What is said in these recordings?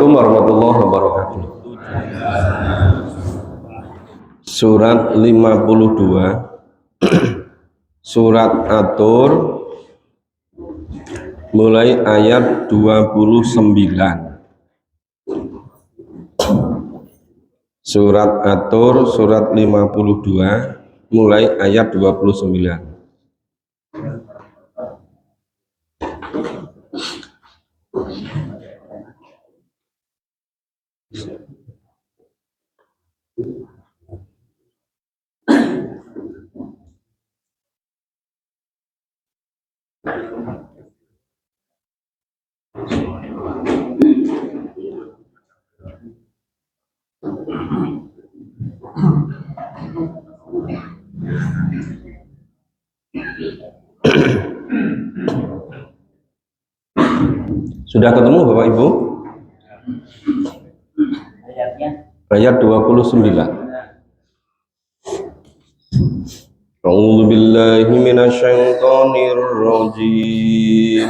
Assalamualaikum warahmatullahi wabarakatuh. Surat 52 Surat At-Tur mulai ayat 29. Surat At-Tur surat 52 mulai ayat 29. Sudah ketemu Bapak Ibu? Ayat 29. A'udzu billahi minasyaitonir rajim.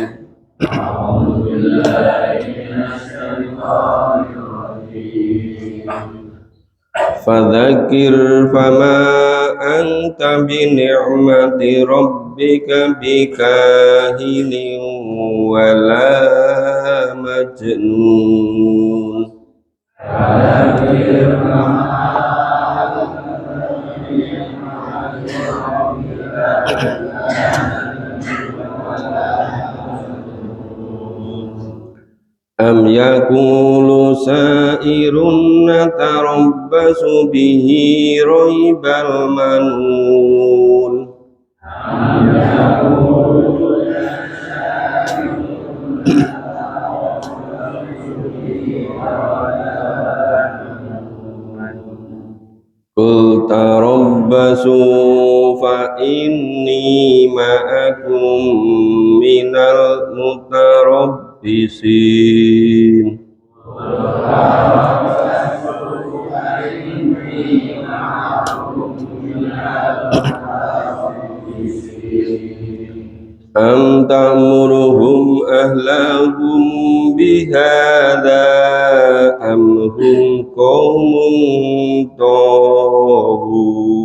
Fadzakir fama anta bi ni'mati rabbika bikahinin wala majnun. Am yaqulu sa'irun natarabbasu bihi raibal manun. Qul tarabbasu fa inni ma'akum minal mutarabbisin. Am ta'muruhum ahlahum bihadza am hum qaumun taghun.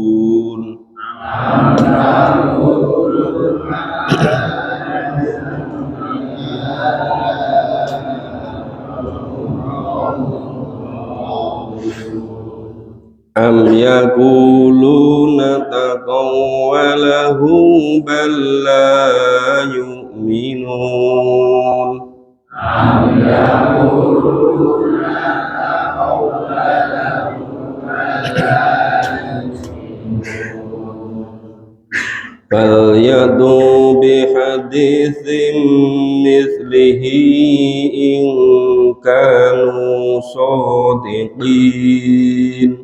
Am yaquluna taqawwalahu bal la yu'minun. Fal yadu bihadithin mithlihi in kanu shadiqin.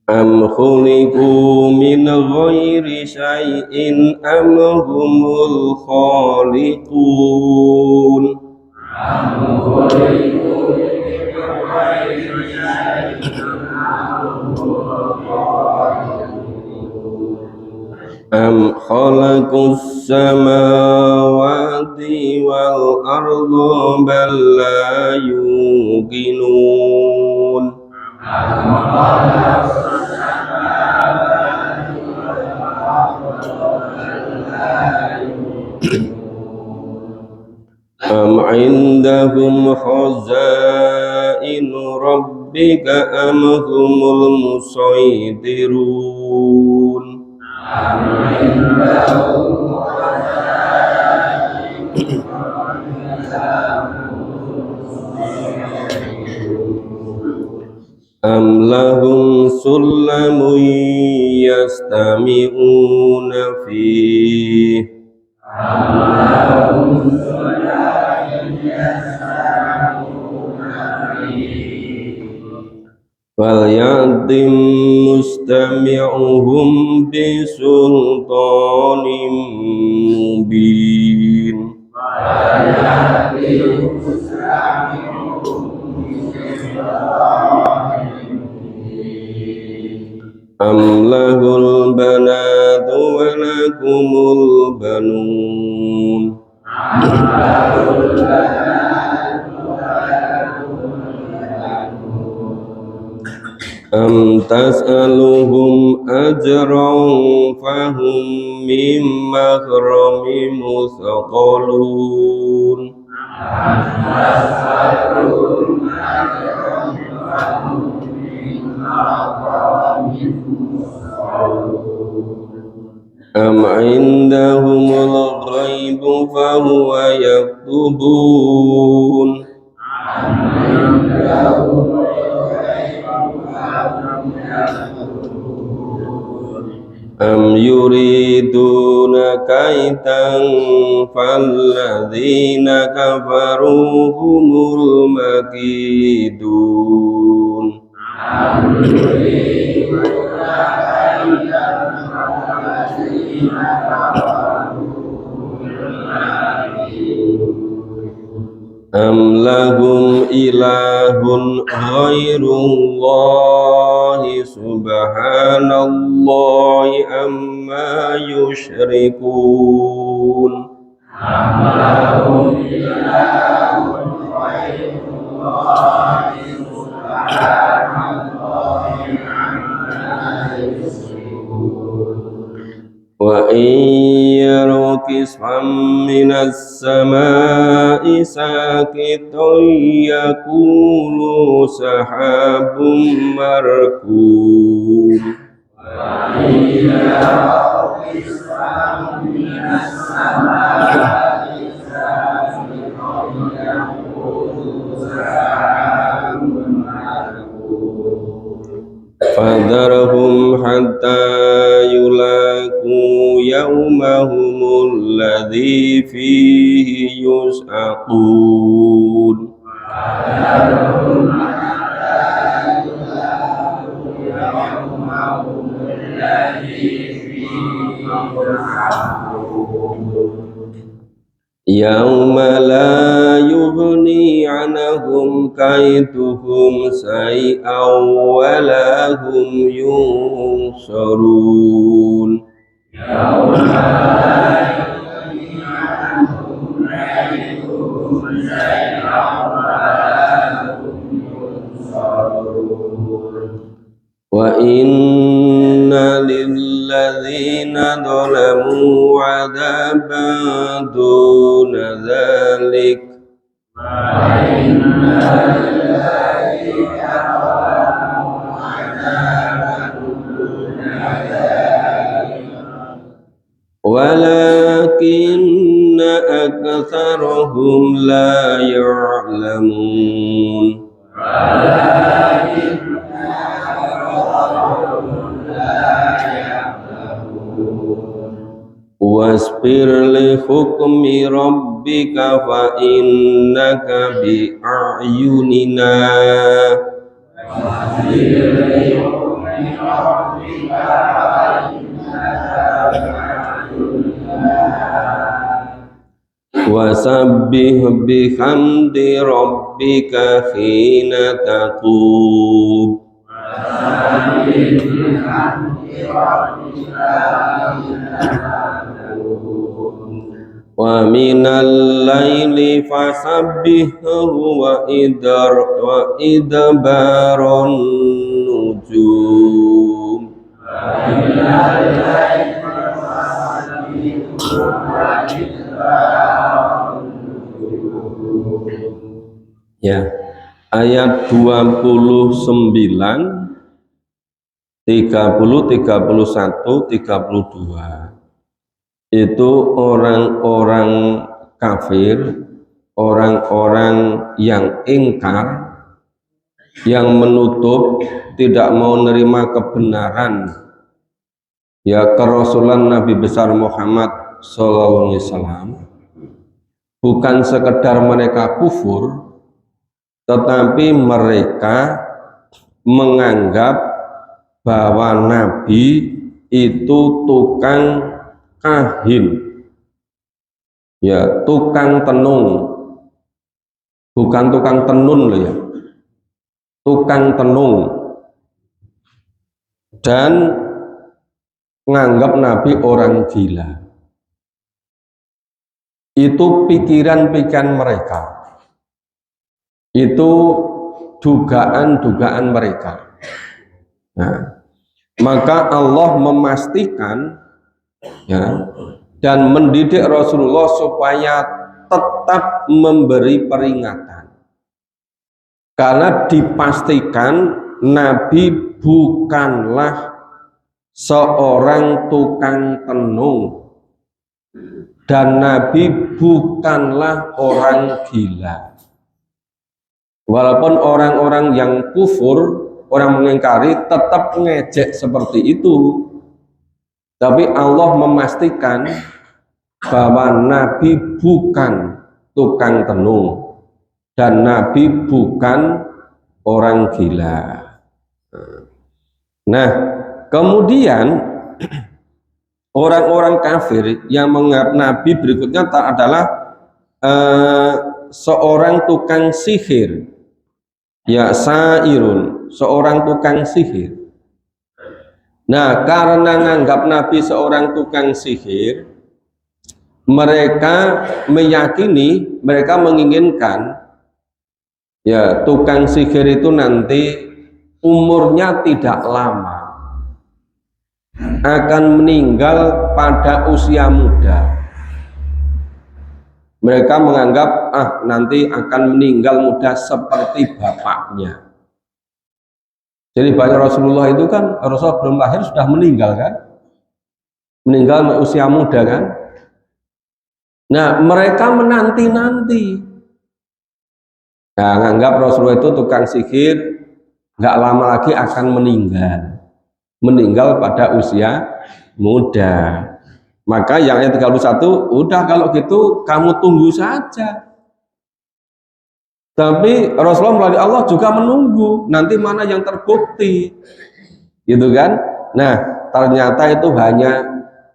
Am khuliqu min ghairi syai'in am humul khaliqun. Am khalaqus samawati wal arda bal la yuqinun. Am indahum khazainu rabbika am humul musaytirun. Am lahum sullamun yastami'una fihi. Wal yatim mustami'uhum bisultanin mubin. البنون أم تسألهم أجرا فهم من مغرم مثقلون أم عندهم الغيب فهو يكتبون أم يريدون كيدا فالذين كفروا هم المكيدون أم لهم إله غير الله سبحان الله عما يشركون وإن يروا كسفا من السماء ساقطا يقولوا سحاب مركوم فذرهم حتى يلاقوا يومهم الذي فيه يسعقون يوم لا يغني عنهم كيدهم شيئا ولا هم ينصرون وإن للذين ظلموا عذابا دون ذلك ولكن أكثرهم لا يعلمون واصبر لحكم ربك فإنك بأعيننا وسبح بحمد ربك حين تقوم ومن الليل فسبحه وإدبار النجوم Ya, ayat 29, 30, 31, 32 itu orang-orang kafir, orang-orang yang ingkar, yang menutup, tidak mau menerima kebenaran ya kerasulan Nabi besar Muhammad SAW. Bukan sekedar mereka kufur, tetapi mereka menganggap bahwa Nabi itu tukang kahin, ya tukang tenung, bukan tukang tenun loh ya, tukang tenung, dan menganggap Nabi orang gila. itu pikiran-pikiran mereka, itu dugaan-dugaan mereka. Nah, maka Allah memastikan ya, dan mendidik Rasulullah supaya tetap memberi peringatan, karena dipastikan Nabi bukanlah seorang tukang tenung dan Nabi bukanlah orang gila. Walaupun orang-orang yang kufur, orang mengingkari, tetap ngejek seperti itu, tapi Allah memastikan bahwa Nabi bukan tukang tenung dan Nabi bukan orang gila. Nah, kemudian orang-orang kafir yang menganggap Nabi berikutnya adalah seorang tukang sihir, ya, sairun, seorang tukang sihir. Nah, karena menganggap Nabi seorang tukang sihir, mereka meyakini, mereka menginginkan ya tukang sihir itu nanti umurnya tidak lama, akan meninggal pada usia muda. Mereka menganggap nanti akan meninggal muda seperti bapaknya. Jadi banyak Rasulullah itu kan, Rasulullah belum lahir sudah meninggal kan, meninggal usia muda kan. Nah, mereka menanti-nanti, nah, menganggap Rasulullah itu tukang sihir, nggak lama lagi akan meninggal pada usia muda. Maka yang ayat 31, udah kalau gitu kamu tunggu saja. Tapi Rasulullah melalui Allah juga menunggu, nanti mana yang terbukti, gitu kan? Nah, ternyata itu hanya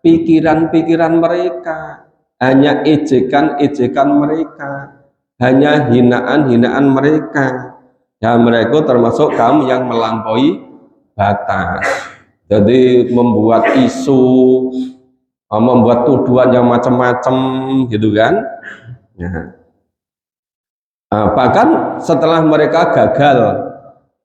pikiran-pikiran mereka, hanya ejekan-ejekan mereka, hanya hinaan-hinaan mereka. Ya, mereka termasuk kaum yang melampaui batas. Jadi membuat isu, membuat tuduhan yang macam-macam, gitu kan? Ya. Bahkan setelah mereka gagal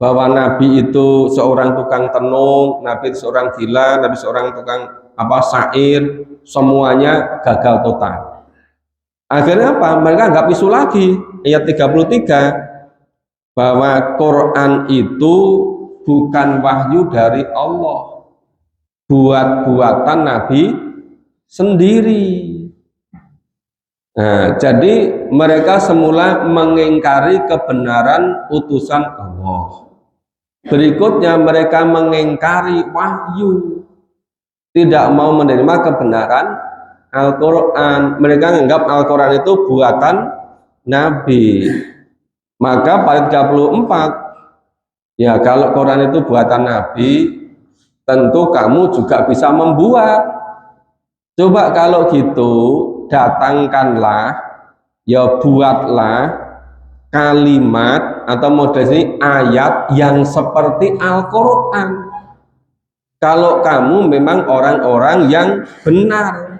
bahwa Nabi itu seorang tukang tenung, Nabi seorang gila, Nabi seorang tukang syair, semuanya gagal total. Akhirnya apa? Mereka nggak isu lagi. Ayat 33, bahwa Quran itu bukan wahyu dari Allah, buat-buatan Nabi sendiri. Nah, jadi mereka semula mengingkari kebenaran utusan Allah. Berikutnya mereka mengingkari wahyu, tidak mau menerima kebenaran Al-Quran. Mereka menganggap Al-Quran itu buatan Nabi. Maka pada 34, ya kalau Quran itu buatan Nabi, tentu kamu juga bisa membuat. Coba kalau gitu, datangkanlah, ya buatlah kalimat atau model ayat yang seperti Al-Quran. Kalau kamu memang orang-orang yang benar,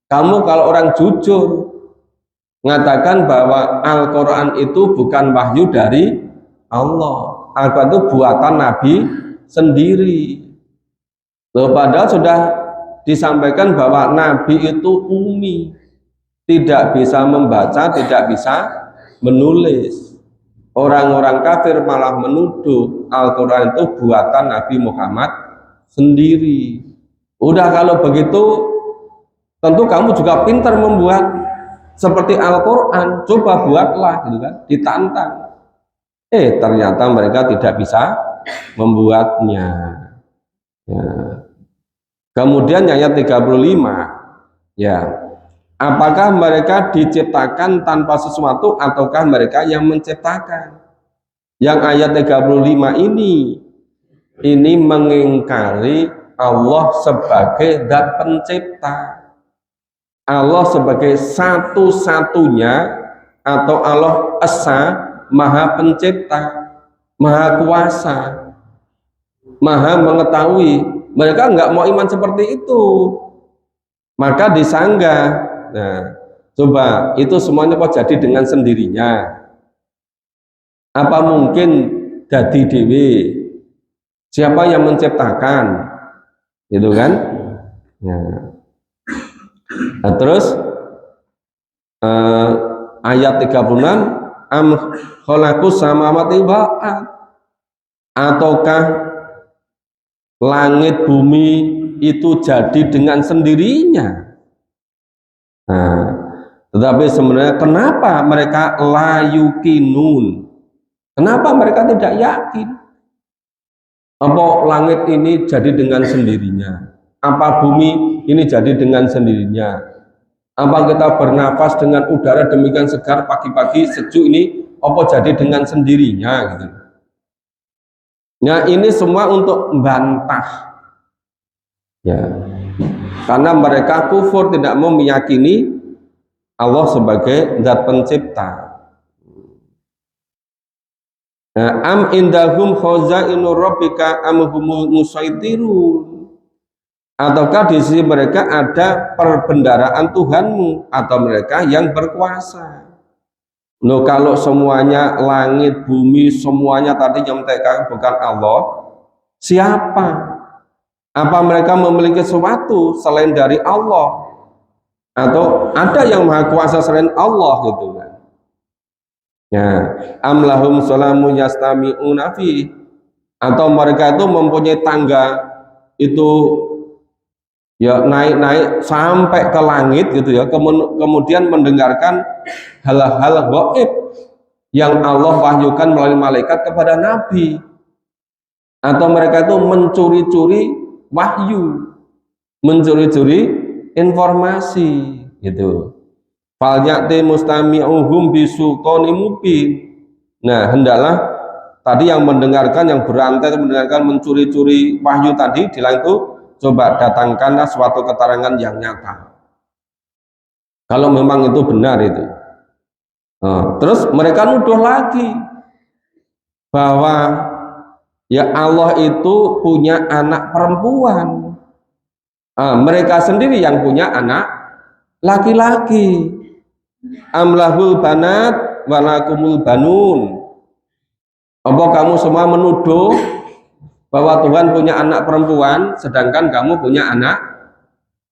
kamu kalau orang jujur, mengatakan bahwa Al-Quran itu bukan wahyu dari Allah, Al-Quran itu buatan Nabi sendiri. Loh, padahal sudah disampaikan bahwa Nabi itu ummi, tidak bisa membaca, tidak bisa menulis. Orang-orang kafir malah menuduh Al-Quran itu buatan Nabi Muhammad sendiri. Udah kalau begitu, tentu kamu juga pintar membuat seperti Al-Quran, coba buatlah, gitu kan, ditantang. Ternyata mereka tidak bisa membuatnya. Ya. Kemudian ayat 35, ya, apakah mereka diciptakan tanpa sesuatu ataukah mereka yang menciptakan? Yang ayat 35 ini mengingkari Allah sebagai zat pencipta, Allah sebagai satu-satunya, atau Allah Esa, Maha Pencipta, Maha Kuasa, Maha Mengetahui. Mereka nggak mau iman seperti itu, maka disanggah. Nah, Coba, itu semuanya kok jadi dengan sendirinya? Apa mungkin dadi dewi? Siapa yang menciptakan? Gitu kan? Nah, terus ayat 36, am khalaqus samawati wal ard, ataukah langit bumi itu jadi dengan sendirinya? Nah, tetapi sebenarnya kenapa mereka layukinun? Kenapa mereka tidak yakin? Apa langit ini jadi dengan sendirinya? Apa bumi ini jadi dengan sendirinya? Apa kita bernafas dengan udara demikian segar pagi-pagi sejuk ini, apa jadi dengan sendirinya gitu? Nah, ini semua untuk membantah, ya, karena mereka kufur, tidak mau meyakini Allah sebagai zat pencipta. Nah, am indahum khazainu rabbika am humul musaitirun, ataukah di sisi mereka ada perbendaraan Tuhanmu atau mereka yang berkuasa? Loh, kalau semuanya langit bumi semuanya tadi yang mereka bukan Allah, siapa? Apa mereka memiliki sesuatu selain dari Allah? Atau ada yang maha kuasa selain Allah gitu kan? Ya, am lahum salamu yastami'una fi, atau mereka itu mempunyai tangga itu ya naik-naik sampai ke langit gitu ya, kemudian mendengarkan hal-hal gaib yang Allah wahyukan melalui malaikat kepada Nabi, atau mereka itu mencuri-curi wahyu, mencuri-curi informasi gitu. Falyati mustami'uhum bisultani mubin. Nah, hendaklah tadi yang mendengarkan, yang berantai mendengarkan mencuri-curi wahyu tadi di lain itu, coba datangkanlah suatu keterangan yang nyata. Kalau memang itu benar itu. Nah, terus mereka nuduh lagi bahwa ya Allah itu punya anak perempuan. Mereka sendiri yang punya anak laki-laki. Amlahul banat walakumul banun. Apa kamu semua menuduh bahwa Tuhan punya anak perempuan sedangkan kamu punya anak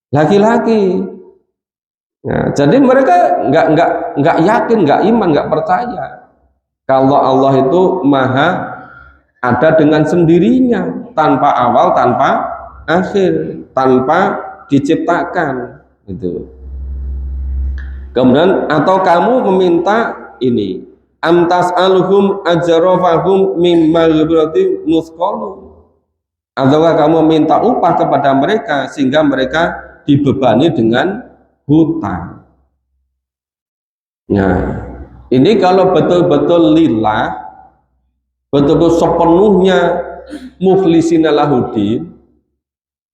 laki-laki? Nah, jadi mereka nggak yakin, nggak iman, nggak percaya kalau Allah itu maha ada dengan sendirinya, tanpa awal, tanpa akhir, tanpa diciptakan gitu. Kemudian atau kamu meminta ini, amtas alhum ajarofahum mimma berarti muskolu, ataukah kamu minta upah kepada mereka sehingga mereka dibebani dengan hutang. Nah, ini kalau betul-betul lillah, betul-betul sepenuhnya mukhlisina lahuddin,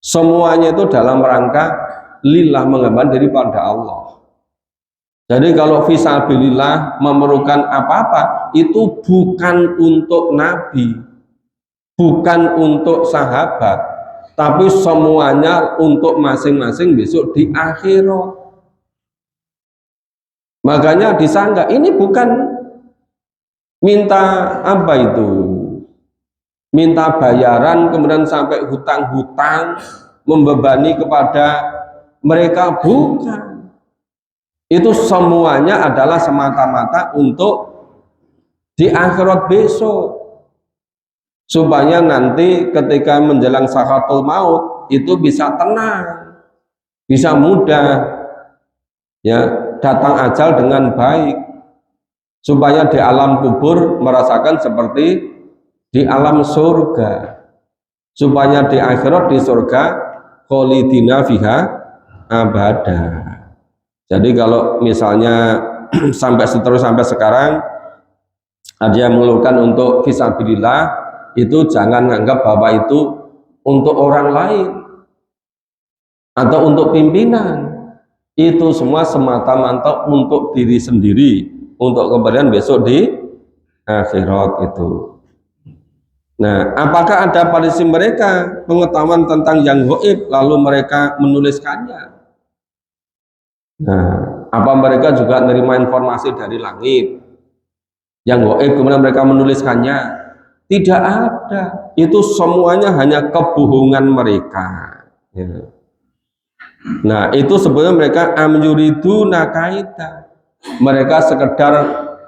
semuanya itu dalam rangka lillah, mengembalikan diri pada Allah. Jadi kalau fisabilillah memerlukan apa-apa, itu bukan untuk Nabi, bukan untuk sahabat, tapi semuanya untuk masing-masing besok di akhirat. Makanya disangka ini bukan minta apa itu, minta bayaran kemudian sampai hutang-hutang membebani kepada mereka, bukan. Itu semuanya adalah semata-mata untuk di akhirat besok, supaya nanti ketika menjelang sakaratul maut itu bisa tenang, bisa mudah ya datang ajal dengan baik, supaya di alam kubur merasakan seperti di alam surga, supaya di akhirat di surga kholidina fiha abada. Jadi kalau misalnya sampai sekarang ada yang mengeluhkan untuk fisabilillah, itu jangan anggap bahwa itu untuk orang lain atau untuk pimpinan. Itu semua semata-mata untuk diri sendiri, untuk kemudian besok di akhirat itu. Nah, apakah ada pada sisi mereka pengetahuan tentang yang gaib lalu mereka menuliskannya? Nah, apa mereka juga menerima informasi dari langit yang gaib kemudian mereka menuliskannya? Tidak ada. Itu semuanya hanya kebohongan mereka. Ya. Nah, itu sebenarnya mereka amyuridu nakaita. Mereka sekedar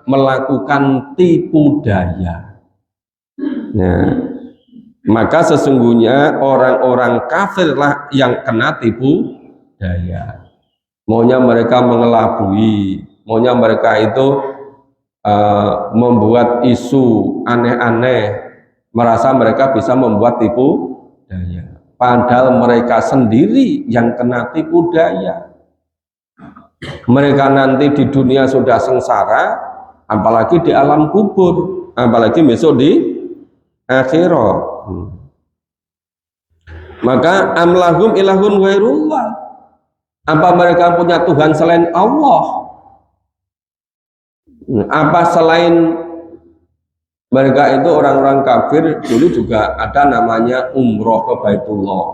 melakukan tipu daya. Nah, maka sesungguhnya orang-orang kafirlah yang kena tipu daya. Maunya mereka mengelabui, maunya mereka itu membuat isu aneh-aneh, merasa mereka bisa membuat tipu daya. Padahal mereka sendiri yang kena tipu daya. Mereka nanti di dunia sudah sengsara, apalagi di alam kubur, apalagi besok di akhirat. Maka amlahum ilahun wairullah. Apa mereka punya Tuhan selain Allah? Apa selain mereka itu orang-orang kafir dulu juga ada namanya umroh ke Baitullah.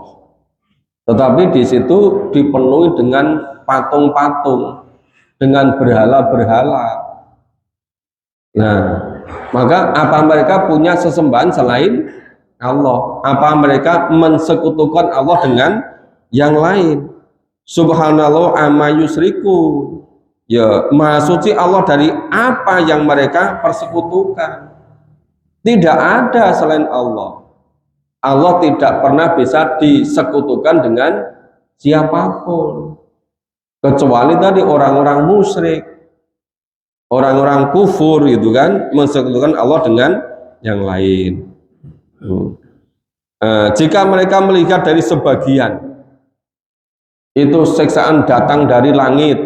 Tetapi di situ dipenuhi dengan patung-patung, dengan berhala-berhala. Nah, maka apa mereka punya sesembahan selain Allah? Apa mereka mensekutukan Allah dengan yang lain? Subhanallah amma yusriku. Ya, maha suci Allah dari apa yang mereka persekutukan. Tidak ada selain Allah. Allah tidak pernah bisa disekutukan dengan siapapun. Kecuali tadi orang-orang musyrik, orang-orang kufur gitu kan, mensekutukan Allah dengan yang lain. Jika mereka melihat dari sebagian, itu siksaan datang dari langit,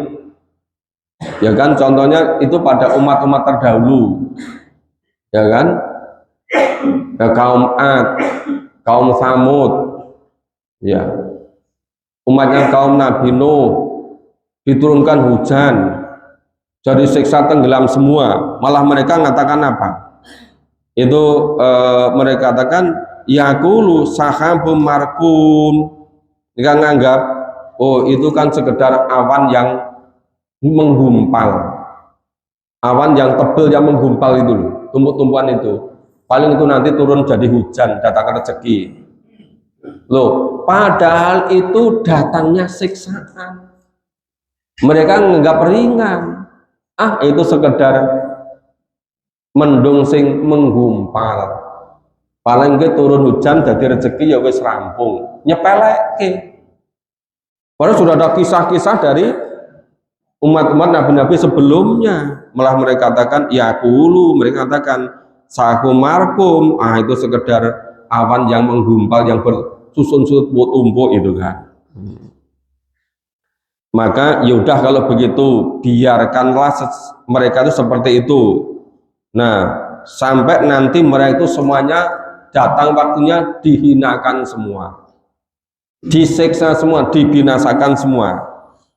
ya kan, contohnya itu pada umat-umat terdahulu, ya kan, ya, kaum Ad, kaum Samud, ya, umatnya kaum Nabi Nuh, diturunkan hujan, jadi siksa tenggelam semua. Malah mereka mengatakan apa? Itu mereka katakan yakulu sahabum markum. Mereka menganggap, oh itu kan sekedar awan yang menggumpal, awan yang tebal yang menggumpal itu loh, tumpuk-tumpuan itu. Paling itu nanti turun jadi hujan, datang rezeki. Loh, padahal itu datangnya siksaan. Mereka menganggap ringan. Ah, itu sekedar mendung sing menggumpal. Paling ke turun hujan jadi rezeki ya wis rampung. Nyepeleke. Padahal sudah ada kisah-kisah dari umat-umat nabi-nabi sebelumnya. Malah mereka katakan ya kulu, mereka katakan sahumarkum. Ah, itu sekedar awan yang menggumpal yang bersusun-susun tumpuk itu kan. Maka yaudah kalau begitu biarkanlah mereka itu seperti itu. Nah, sampai nanti mereka itu semuanya datang waktunya dihinakan semua, disiksa semua, dibinasakan semua.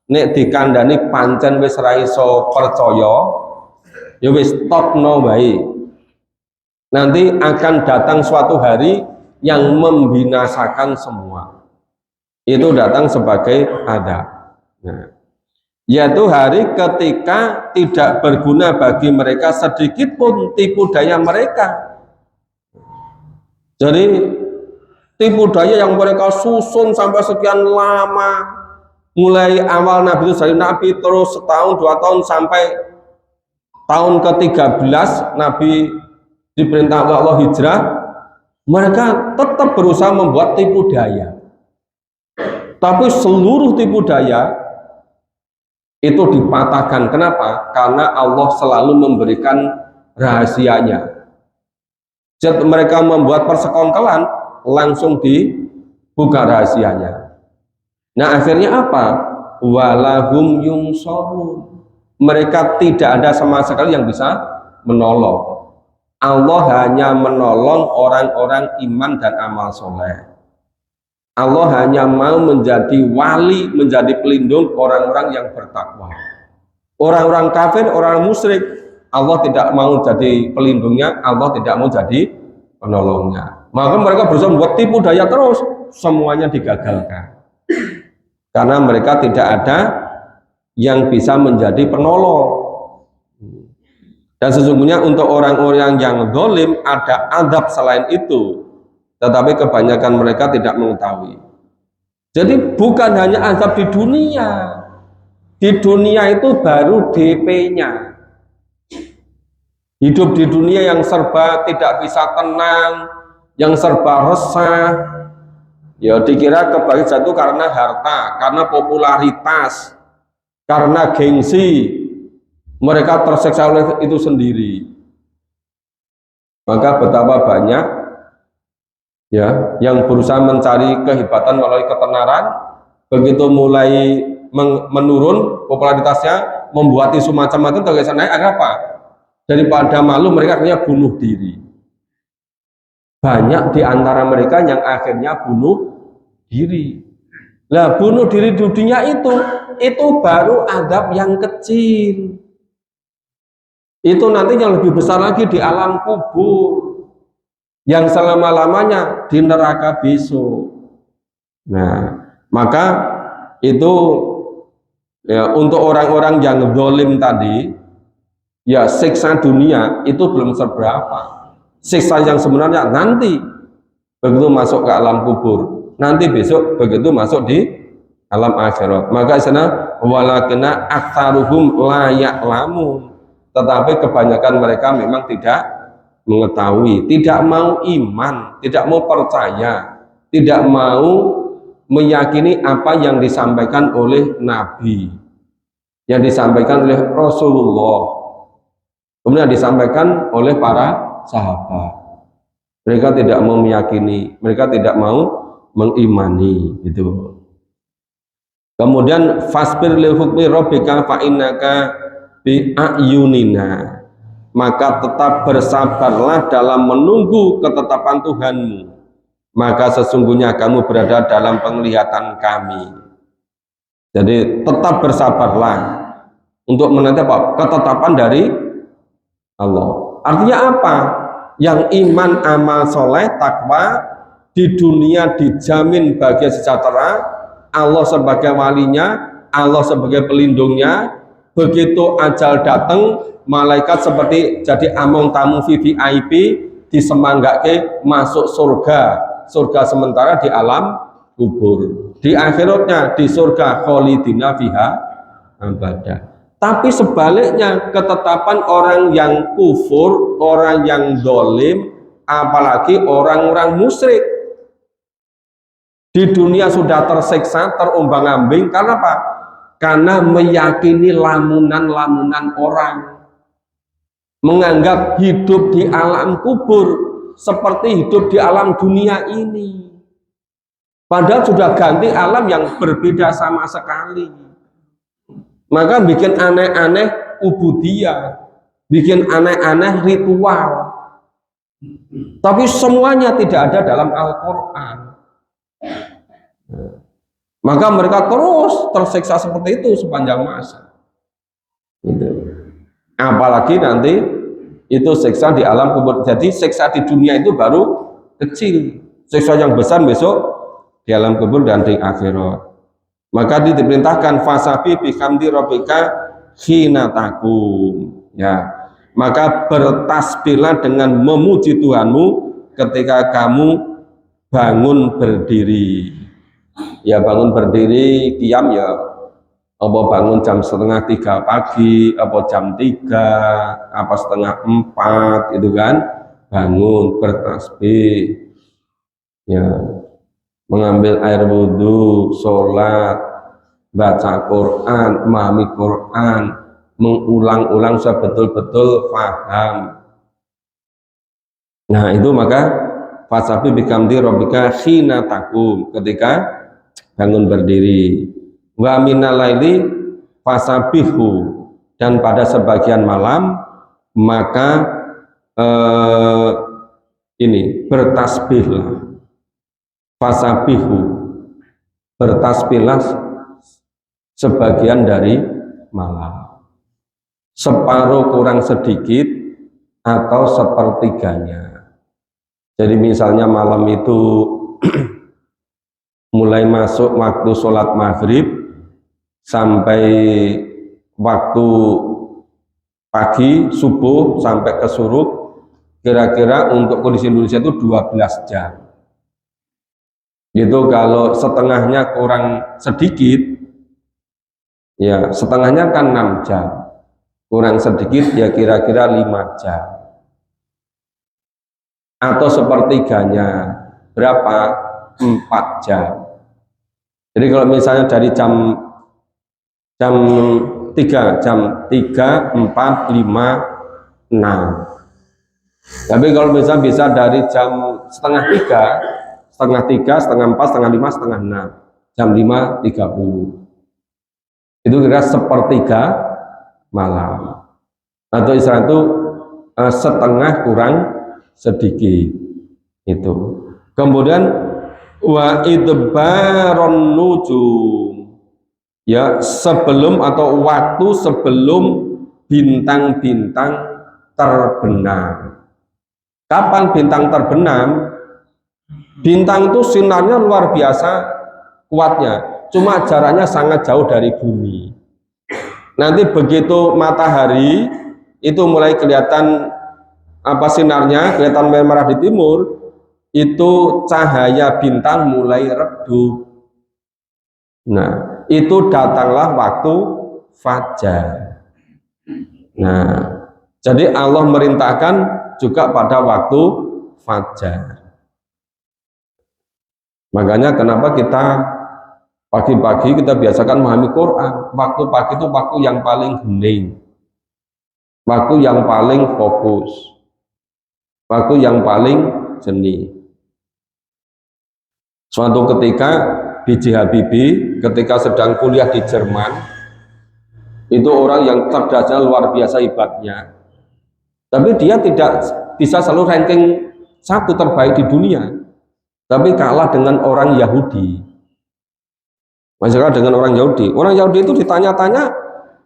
Nek dikandani pancen wis ra iso percaya, ya wis tokno bae. Nanti akan datang suatu hari yang membinasakan semua. Itu datang sebagai adab. Nah, yaitu hari ketika tidak berguna bagi mereka sedikit pun tipu daya mereka. Jadi tipu daya yang mereka susun sampai sekian lama, mulai awal Nabi itu dari Nabi terus setahun 2 tahun sampai tahun ke-13 Nabi diperintah Allah hijrah, mereka tetap berusaha membuat tipu daya. Tapi seluruh tipu daya itu dipatahkan. Kenapa? Karena Allah selalu memberikan rahasianya. Jadi mereka membuat persekongkolan, langsung dibuka rahasianya. Nah, akhirnya apa? Walahum yungsorun. Mereka tidak ada sama sekali yang bisa menolong. Allah hanya menolong orang-orang iman dan amal soleh. Allah hanya mau menjadi wali, menjadi pelindung orang-orang yang bertakwa. Orang-orang kafir, orang musyrik, Allah tidak mau jadi pelindungnya, Allah tidak mau jadi penolongnya. Maka mereka berusaha membuat tipu daya terus, semuanya digagalkan. Karena mereka tidak ada yang bisa menjadi penolong. Dan sesungguhnya untuk orang-orang yang zalim ada azab selain itu, tetapi kebanyakan mereka tidak mengetahui. Jadi bukan hanya azab di dunia itu baru DP-nya. Hidup di dunia yang serba tidak bisa tenang, yang serba resah, ya dikira kebahagiaan itu karena harta, karena popularitas, karena gengsi, mereka tersiksa oleh itu sendiri. Maka betapa banyak ya yang berusaha mencari kehebatan melalui ketenaran, begitu mulai menurun popularitasnya, membuat isu macam-macam, terus naik apa? Daripada malu mereka akhirnya bunuh diri. Banyak di antara mereka yang akhirnya bunuh diri. Nah, bunuh diri di dunia itu baru azab yang kecil. Itu nanti yang lebih besar lagi di alam kubur, yang selama-lamanya di neraka besok. Nah, maka itu ya untuk orang-orang yang zalim tadi, ya siksa dunia itu belum seberapa. Siksa yang sebenarnya nanti begitu masuk ke alam kubur, nanti besok begitu masuk di alam akhirat. Maka sana walakina aktsaruhum la ya'lamun. Tetapi kebanyakan mereka memang tidak mengetahui, tidak mau iman, tidak mau percaya, tidak mau meyakini apa yang disampaikan oleh Nabi, yang disampaikan oleh Rasulullah, kemudian disampaikan oleh para sahabat. Mereka tidak mau meyakini, mereka tidak mau mengimani, gitu. Kemudian fasbir lil hukmi rabbika fa innaka bi ayunina, maka tetap bersabarlah dalam menunggu ketetapan Tuhanmu, maka sesungguhnya kamu berada dalam penglihatan kami. Jadi tetap bersabarlah untuk menanti apa? Ketetapan dari Allah. Artinya apa? Yang iman, amal soleh, takwa di dunia dijamin bahagia sejahtera, Allah sebagai walinya, Allah sebagai pelindungnya. Begitu ajal datang, malaikat seperti jadi among tamu VVIP, disemanggake masuk surga, surga sementara di alam kubur. Di akhiratnya di surga kholidina fiha abada. Tapi sebaliknya ketetapan orang yang kufur, orang yang zalim, apalagi orang-orang musyrik, di dunia sudah tersiksa, terombang-ambing. Karena apa? Karena meyakini lamunan-lamunan orang, menganggap hidup di alam kubur seperti hidup di alam dunia ini, padahal sudah ganti alam yang berbeda sama sekali. Maka bikin aneh-aneh ubudiyah, bikin aneh-aneh ritual, tapi semuanya tidak ada dalam Al-Quran. Maka mereka terus tersiksa seperti itu sepanjang masa. Gitu. Apalagi nanti itu siksa di alam kubur. Jadi siksa di dunia itu baru kecil. Siksa yang besar besok di alam kubur dan di akhirat. Maka diperintahkan fasabi bihamdi rabbika hina taqum. Ya. Maka bertasbihlah dengan memuji Tuhanmu ketika kamu bangun berdiri. Ya bangun berdiri, qiyam ya apa bangun jam 2:30 pagi, apa jam 3, apa 3:30 itu kan, bangun bertasbih, ya mengambil air wudhu, sholat, baca Quran, memahami Quran, mengulang-ulang sebetul-betul paham. Nah itu maka fasabi bihamdi rabbika hina taqum, ketika bangun berdiri. Wa minal laili fasabihu, dan pada sebagian malam maka ini bertasbihlah. Fasabihu, bertasbihlah sebagian dari malam, separuh kurang sedikit atau sepertiganya. Jadi misalnya malam itu mulai masuk waktu sholat maghrib sampai waktu pagi subuh sampai ke suruk, kira-kira untuk kondisi Indonesia itu 12 jam. Itu kalau setengahnya kurang sedikit, ya setengahnya kan 6 jam, kurang sedikit ya kira-kira 5 jam, atau sepertiganya berapa? 4 jam. Jadi kalau misalnya dari jam 3, 4, 5, 6. Tapi kalau bisa dari jam setengah 3, setengah 4, setengah 5, setengah 6, jam 5.30. Itu kira sepertiga malam. Atau istilah itu setengah kurang sedikit. Itu. Kemudian wa idbaron nujum. Ya, sebelum atau waktu sebelum bintang-bintang terbenam. Kapan bintang terbenam? Bintang itu sinarnya luar biasa kuatnya, cuma jaraknya sangat jauh dari bumi. Nanti begitu matahari itu mulai kelihatan sinarnya, kelihatan merah di timur, itu cahaya bintang mulai redup. Nah, itu datanglah waktu fajar. Nah, jadi Allah merintahkan juga pada waktu fajar. Makanya kenapa kita pagi-pagi kita biasakan memahami Quran. Waktu pagi itu waktu yang paling hening, waktu yang paling fokus, waktu yang paling jernih. Suatu ketika B.J. Habibie ketika sedang kuliah di Jerman, itu orang yang cerdasnya luar biasa hebatnya, tapi dia tidak bisa selalu ranking 1 terbaik di dunia, tapi kalah dengan orang Yahudi. Masalah dengan orang Yahudi itu ditanya-tanya,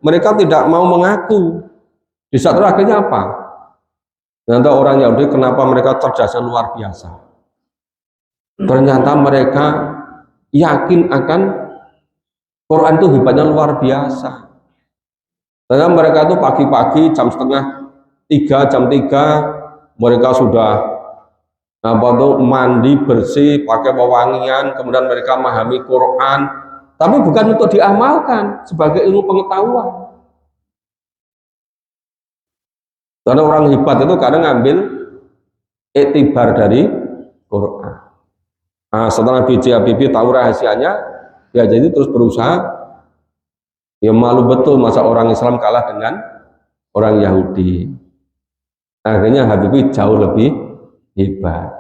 mereka tidak mau mengaku. Di saat akhirnya apa? Ternyata orang Yahudi, kenapa mereka cerdasnya luar biasa? Ternyata mereka yakin akan Quran itu hebatnya luar biasa. Karena mereka itu pagi-pagi jam 2:30, jam 3 mereka sudah mandi bersih, pakai wewangian, kemudian mereka memahami Quran, tapi bukan untuk diamalkan sebagai ilmu pengetahuan. Karena orang hebat itu kadang ngambil iktibar dari Quran. Nah, setelah B.J. Habibie tahu rahasianya, ya jadi terus berusaha. Ya malu betul masa orang Islam kalah dengan orang Yahudi. Akhirnya Habibie jauh lebih hebat.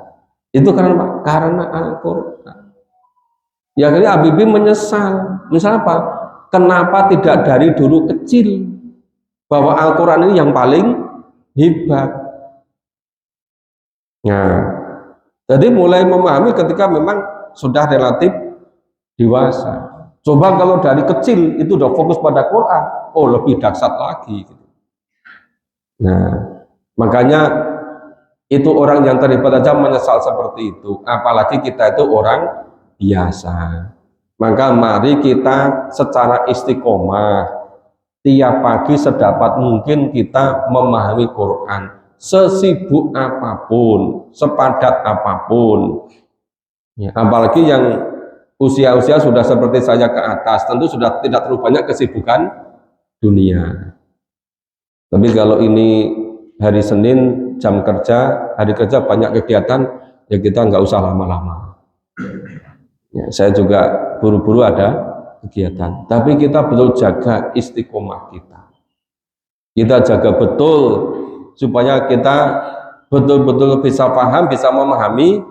Itu karena Al-Quran. Ya akhirnya Habibie menyesal. Misal apa? Kenapa tidak dari dulu kecil bahwa Al-Quran ini yang paling hebat? Nah, jadi mulai memahami ketika memang sudah relatif dewasa. Coba kalau dari kecil itu udah fokus pada Quran, oh lebih dahsyat lagi. Nah, makanya itu orang yang terhebat aja menyesal seperti itu. Apalagi kita itu orang biasa. Maka mari kita secara istiqomah tiap pagi sedapat mungkin kita memahami Quran. Sesibuk apapun, sepadat apapun, ya, apalagi yang usia-usia sudah seperti saya ke atas, tentu sudah tidak terlalu banyak kesibukan dunia. Tapi kalau ini hari Senin jam kerja, hari kerja banyak kegiatan, ya kita nggak usah lama-lama. Ya, saya juga buru-buru ada kegiatan, tapi kita betul jaga istiqomah kita. Kita jaga betul supaya kita betul-betul bisa paham, bisa memahami,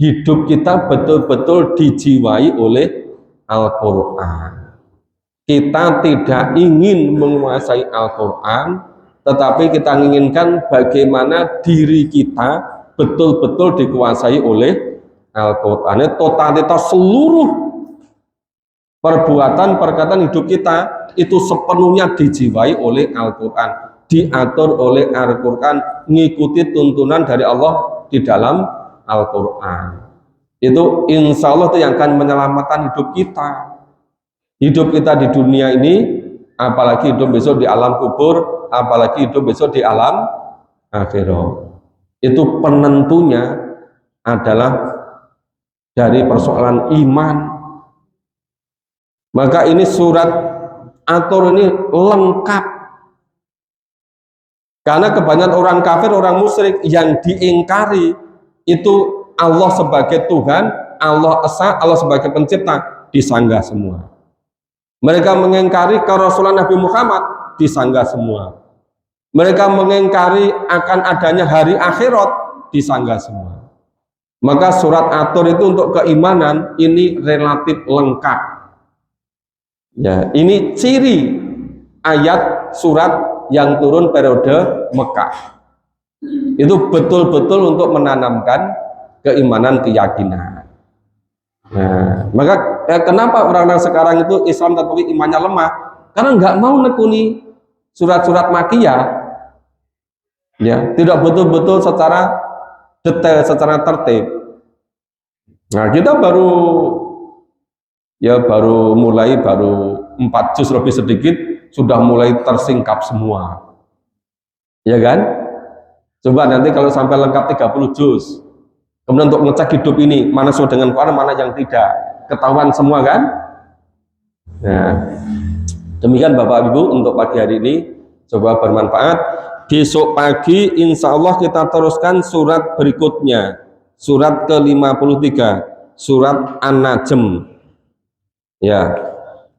hidup kita betul-betul dijiwai oleh Al-Quran. Kita tidak ingin menguasai Al-Quran, tetapi kita menginginkan bagaimana diri kita betul-betul dikuasai oleh Al-Quran. Totalitas seluruh perbuatan, perkataan hidup kita itu sepenuhnya dijiwai oleh Al-Quran, diatur oleh Al-Quran, mengikuti tuntunan dari Allah di dalam Al-Quran. Itu insya Allah itu yang akan menyelamatkan hidup kita. hidup kita di dunia ini, apalagi hidup besok di alam kubur, apalagi hidup besok di alam akhirat. Itu penentunya adalah dari persoalan iman. Maka ini surat At-Tur ini lengkap. Karena kebanyakan orang kafir, orang musyrik yang diingkari itu Allah sebagai Tuhan, Allah Esa, Allah sebagai pencipta, disanggah semua. Mereka mengingkari kerasulan Nabi Muhammad, disanggah semua. Mereka mengingkari akan adanya hari akhirat, disanggah semua. Maka surat At-Tur itu untuk keimanan ini relatif lengkap. Ya, ini ciri ayat surat yang turun periode Mekah. Itu betul-betul untuk menanamkan keimanan, keyakinan. Nah, maka kenapa orang-orang sekarang itu Islam tetapi imannya lemah? Karena nggak mau nekuni surat-surat Makkiyah, ya, tidak betul-betul secara detail, secara tertib. Nah, kita baru mulai 4 juz lebih sedikit sudah mulai tersingkap semua, ya kan? Coba nanti kalau sampai lengkap 30 juz. Kemudian untuk ngecek hidup ini, mana sesuai dengan Quran, mana yang tidak. Ketahuan semua kan? Nah, demikian Bapak Ibu untuk pagi hari ini. Coba bermanfaat. Besok pagi insya Allah kita teruskan surat berikutnya. Surat ke-53. Surat An-Najm. Ya,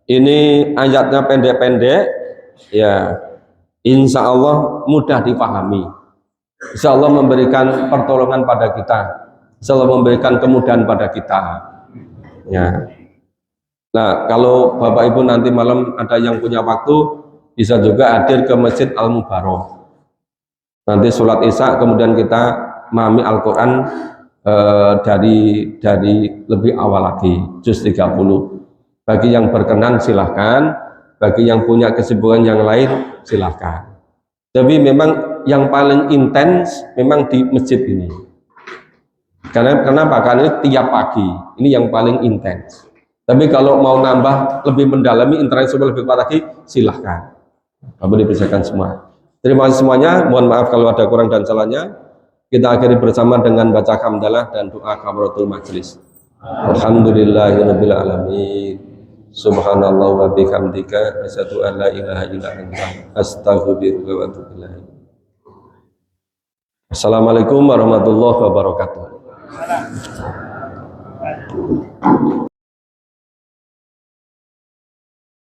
ini ayatnya pendek-pendek. Ya, insya Allah mudah dipahami. Insya Allah memberikan pertolongan pada kita. Insya Allah memberikan kemudahan pada kita. Ya. Nah, kalau Bapak Ibu nanti malam ada yang punya waktu, bisa juga hadir ke Masjid Al-Mubarak. Nanti sholat Isya, kemudian kita memahami Al-Quran dari lebih awal lagi, juz 30. Bagi yang berkenan silahkan, bagi yang punya kesibukan yang lain silahkan. Tapi memang yang paling intens memang di masjid ini. Kenapa? Karena ini tiap pagi, ini yang paling intens. Tapi kalau mau nambah lebih mendalami, interaksi lebih kuat lagi, silahkan. Bapak dipersilakan semua. Terima kasih semuanya. Mohon maaf kalau ada kurang dan salahnya. Kita akhiri bersama dengan baca hamdalah dan doa kafaratul majelis. Alhamdulillahirabbil alamin. Subhanallah wa bihamdika asyhadu an la ilaha illa anta astaghfiruka wa atubu ilaik. Assalamualaikum warahmatullahi wabarakatuh.